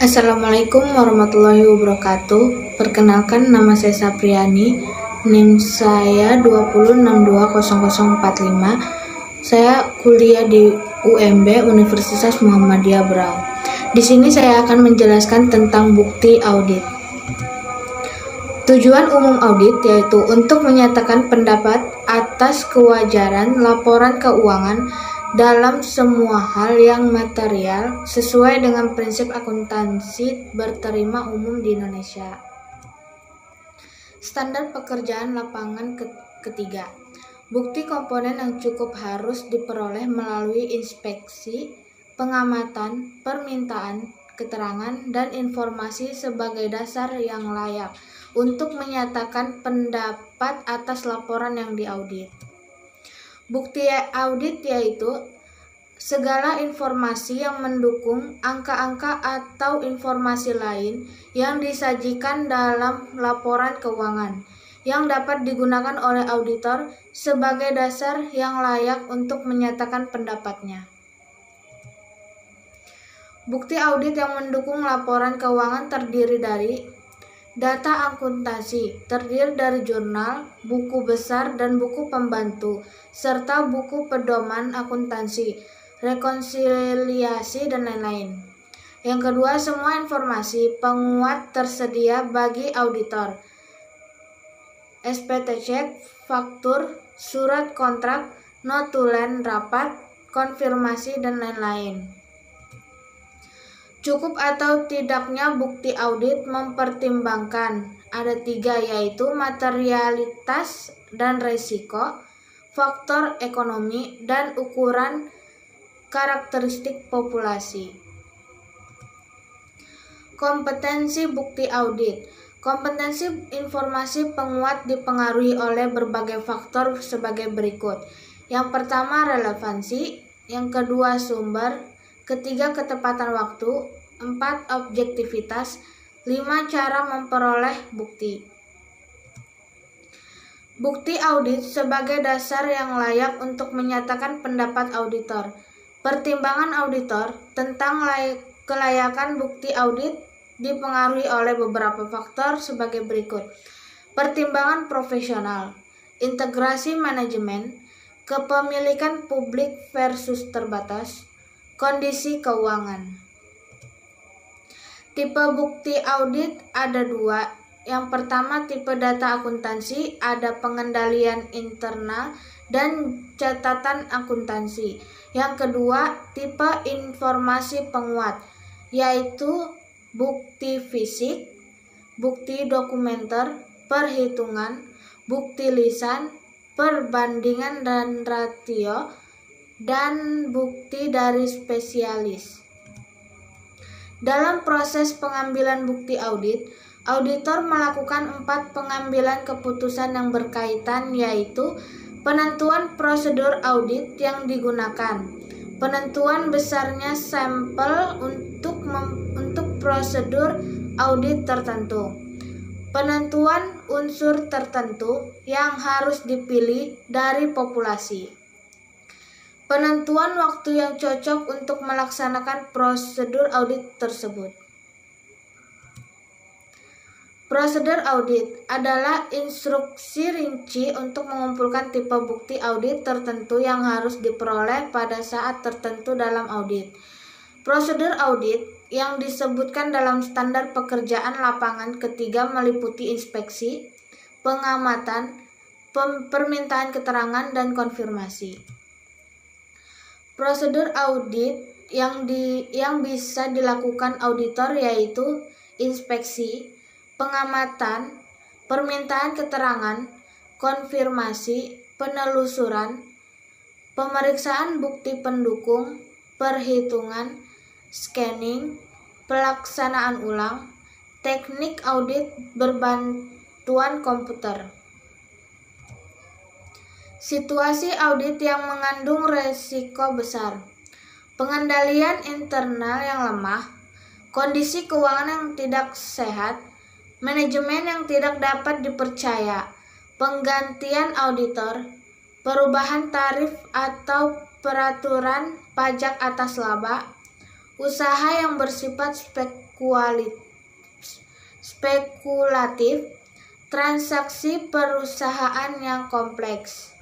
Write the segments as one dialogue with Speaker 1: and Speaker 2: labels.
Speaker 1: Assalamualaikum warahmatullahi wabarakatuh. Perkenalkan, nama saya Sapriani. NIM saya 20620045. Saya kuliah di UMB Universitas Muhammadiyah Berau. Di sini saya akan menjelaskan tentang bukti audit. Tujuan umum audit yaitu untuk menyatakan pendapat atas kewajaran laporan keuangan dalam semua hal yang material sesuai dengan prinsip akuntansi berterima umum di Indonesia. Standar pekerjaan lapangan ketiga. Bukti komponen yang cukup harus diperoleh melalui inspeksi, pengamatan, permintaan, keterangan, dan informasi sebagai dasar yang layak untuk menyatakan pendapat atas laporan yang diaudit. Bukti audit yaitu segala informasi yang mendukung angka-angka atau informasi lain yang disajikan dalam laporan keuangan yang dapat digunakan oleh auditor sebagai dasar yang layak untuk menyatakan pendapatnya. Bukti audit yang mendukung laporan keuangan terdiri dari data akuntansi, terdiri dari jurnal, buku besar, dan buku pembantu, serta buku pedoman akuntansi, rekonsiliasi, dan lain-lain. Yang kedua, semua informasi penguat tersedia bagi auditor. SPT cek, faktur, surat kontrak, notulen rapat, konfirmasi, dan lain-lain. Cukup atau tidaknya bukti audit mempertimbangkan ada 3, yaitu materialitas dan risiko, faktor ekonomi, dan ukuran karakteristik populasi. Kompetensi bukti audit. Kompetensi informasi penguat dipengaruhi oleh berbagai faktor sebagai berikut. Yang pertama, relevansi. Yang kedua, sumber. Ketiga, ketepatan waktu. 4, objektivitas. 5, cara memperoleh bukti. Bukti audit sebagai dasar yang layak untuk menyatakan pendapat auditor. Pertimbangan auditor tentang kelayakan bukti audit dipengaruhi oleh beberapa faktor sebagai berikut. Pertimbangan profesional, integrasi manajemen, kepemilikan publik versus terbatas, kondisi keuangan. Tipe bukti audit ada 2. Yang pertama, tipe data akuntansi, ada pengendalian internal dan catatan akuntansi. Yang kedua, tipe informasi penguat, yaitu bukti fisik, bukti dokumenter, perhitungan, bukti lisan, perbandingan dan ratio, dan bukti dari spesialis. Dalam proses pengambilan bukti audit, auditor melakukan 4 pengambilan keputusan yang berkaitan, yaitu penentuan prosedur audit yang digunakan, penentuan besarnya sampel untuk prosedur audit tertentu, penentuan unsur tertentu yang harus dipilih dari populasi, penentuan waktu yang cocok untuk melaksanakan prosedur audit tersebut. Prosedur audit adalah instruksi rinci untuk mengumpulkan tipe bukti audit tertentu yang harus diperoleh pada saat tertentu dalam audit. Prosedur audit yang disebutkan dalam standar pekerjaan lapangan ketiga meliputi inspeksi, pengamatan, permintaan keterangan, dan konfirmasi. Prosedur audit yang bisa dilakukan auditor yaitu inspeksi, pengamatan, permintaan keterangan, konfirmasi, penelusuran, pemeriksaan bukti pendukung, perhitungan, scanning, pelaksanaan ulang, teknik audit berbantuan komputer. Situasi audit yang mengandung resiko besar, pengendalian internal yang lemah, kondisi keuangan yang tidak sehat, manajemen yang tidak dapat dipercaya, penggantian auditor, perubahan tarif atau peraturan pajak atas laba, usaha yang bersifat spekulatif, transaksi perusahaan yang kompleks.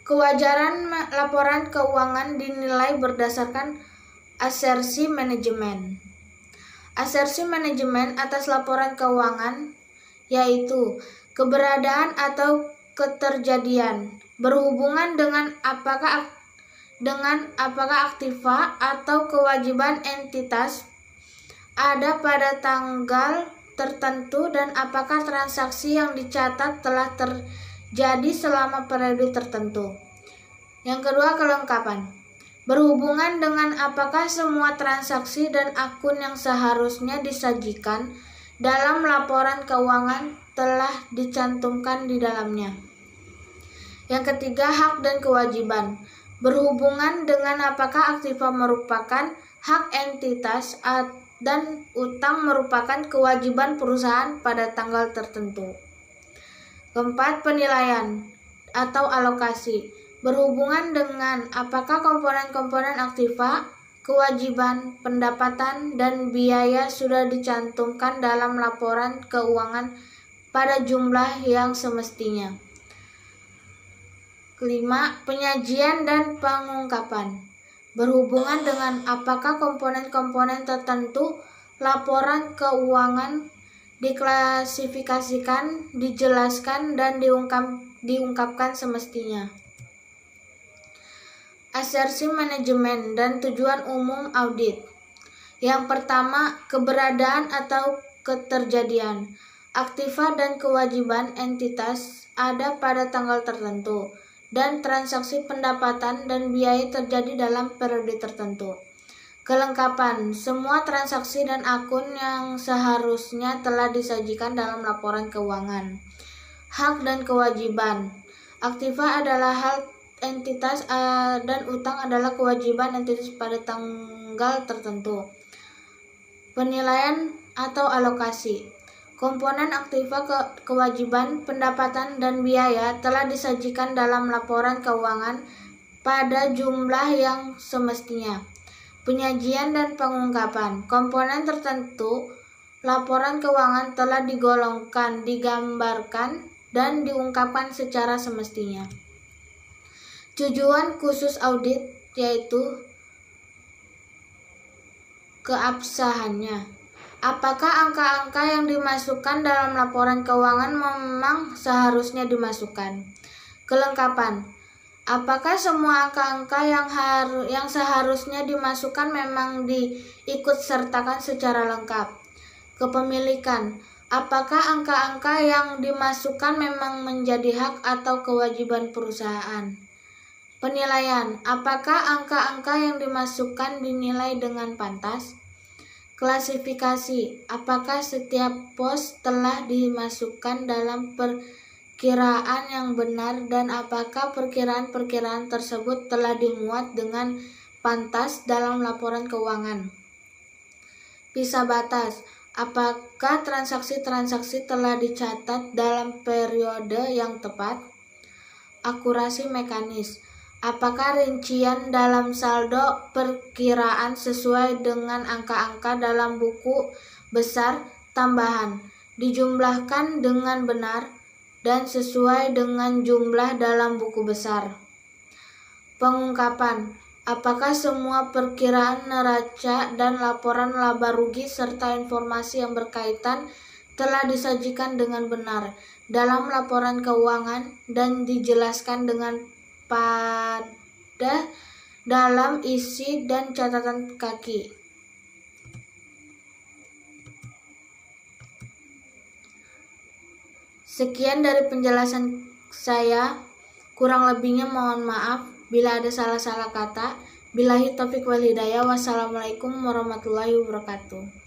Speaker 1: Kewajaran laporan keuangan dinilai berdasarkan asersi manajemen. Asersi manajemen atas laporan keuangan yaitu keberadaan atau keterjadian berhubungan dengan apakah aktiva atau kewajiban entitas ada pada tanggal tertentu dan apakah transaksi yang dicatat telah terjadi selama periode tertentu. Yang kedua, kelengkapan. Berhubungan dengan apakah semua transaksi dan akun yang seharusnya disajikan dalam laporan keuangan telah dicantumkan di dalamnya. Yang ketiga, hak dan kewajiban. Berhubungan dengan apakah aktiva merupakan hak entitas dan utang merupakan kewajiban perusahaan pada tanggal tertentu. Keempat, penilaian atau alokasi. Berhubungan dengan apakah komponen-komponen aktiva, kewajiban, pendapatan, dan biaya sudah dicantumkan dalam laporan keuangan pada jumlah yang semestinya. Kelima, penyajian dan pengungkapan. Berhubungan dengan apakah komponen-komponen tertentu laporan keuangan diklasifikasikan, dijelaskan, dan diungkapkan semestinya. Asersi manajemen dan tujuan umum audit. Yang pertama, keberadaan atau keterjadian aktiva dan kewajiban entitas ada pada tanggal tertentu dan transaksi pendapatan dan biaya terjadi dalam periode tertentu. Kelengkapan, semua transaksi dan akun yang seharusnya telah disajikan dalam laporan keuangan. Hak dan kewajiban. Aktiva adalah hak entitas dan utang adalah kewajiban entitas pada tanggal tertentu. Penilaian atau alokasi. Komponen aktiva, kewajiban, pendapatan, dan biaya telah disajikan dalam laporan keuangan pada jumlah yang semestinya. Penyajian dan pengungkapan. Komponen tertentu laporan keuangan telah digolongkan, digambarkan, dan diungkapkan secara semestinya. Tujuan khusus audit yaitu keabsahannya. Apakah angka-angka yang dimasukkan dalam laporan keuangan memang seharusnya dimasukkan? Kelengkapan. Apakah semua angka-angka yang seharusnya dimasukkan memang diikutsertakan secara lengkap? Kepemilikan. Apakah angka-angka yang dimasukkan memang menjadi hak atau kewajiban perusahaan? Penilaian. Apakah angka-angka yang dimasukkan dinilai dengan pantas? Klasifikasi. Apakah setiap pos telah dimasukkan dalam perkiraan yang benar dan apakah perkiraan-perkiraan tersebut telah dimuat dengan pantas dalam laporan keuangan? Pisah batas. Apakah transaksi-transaksi telah dicatat dalam periode yang tepat? Akurasi mekanis. Apakah rincian dalam saldo perkiraan sesuai dengan angka-angka dalam buku besar tambahan, dijumlahkan dengan benar dan sesuai dengan jumlah dalam buku besar? Pengungkapan. Apakah semua perkiraan neraca dan laporan laba rugi serta informasi yang berkaitan telah disajikan dengan benar dalam laporan keuangan dan dijelaskan dengan pada dalam isi dan catatan kaki? Sekian dari penjelasan saya, kurang lebihnya mohon maaf bila ada salah-salah kata. Billahi taufiq wal hidayah. Wassalamualaikum warahmatullahi wabarakatuh.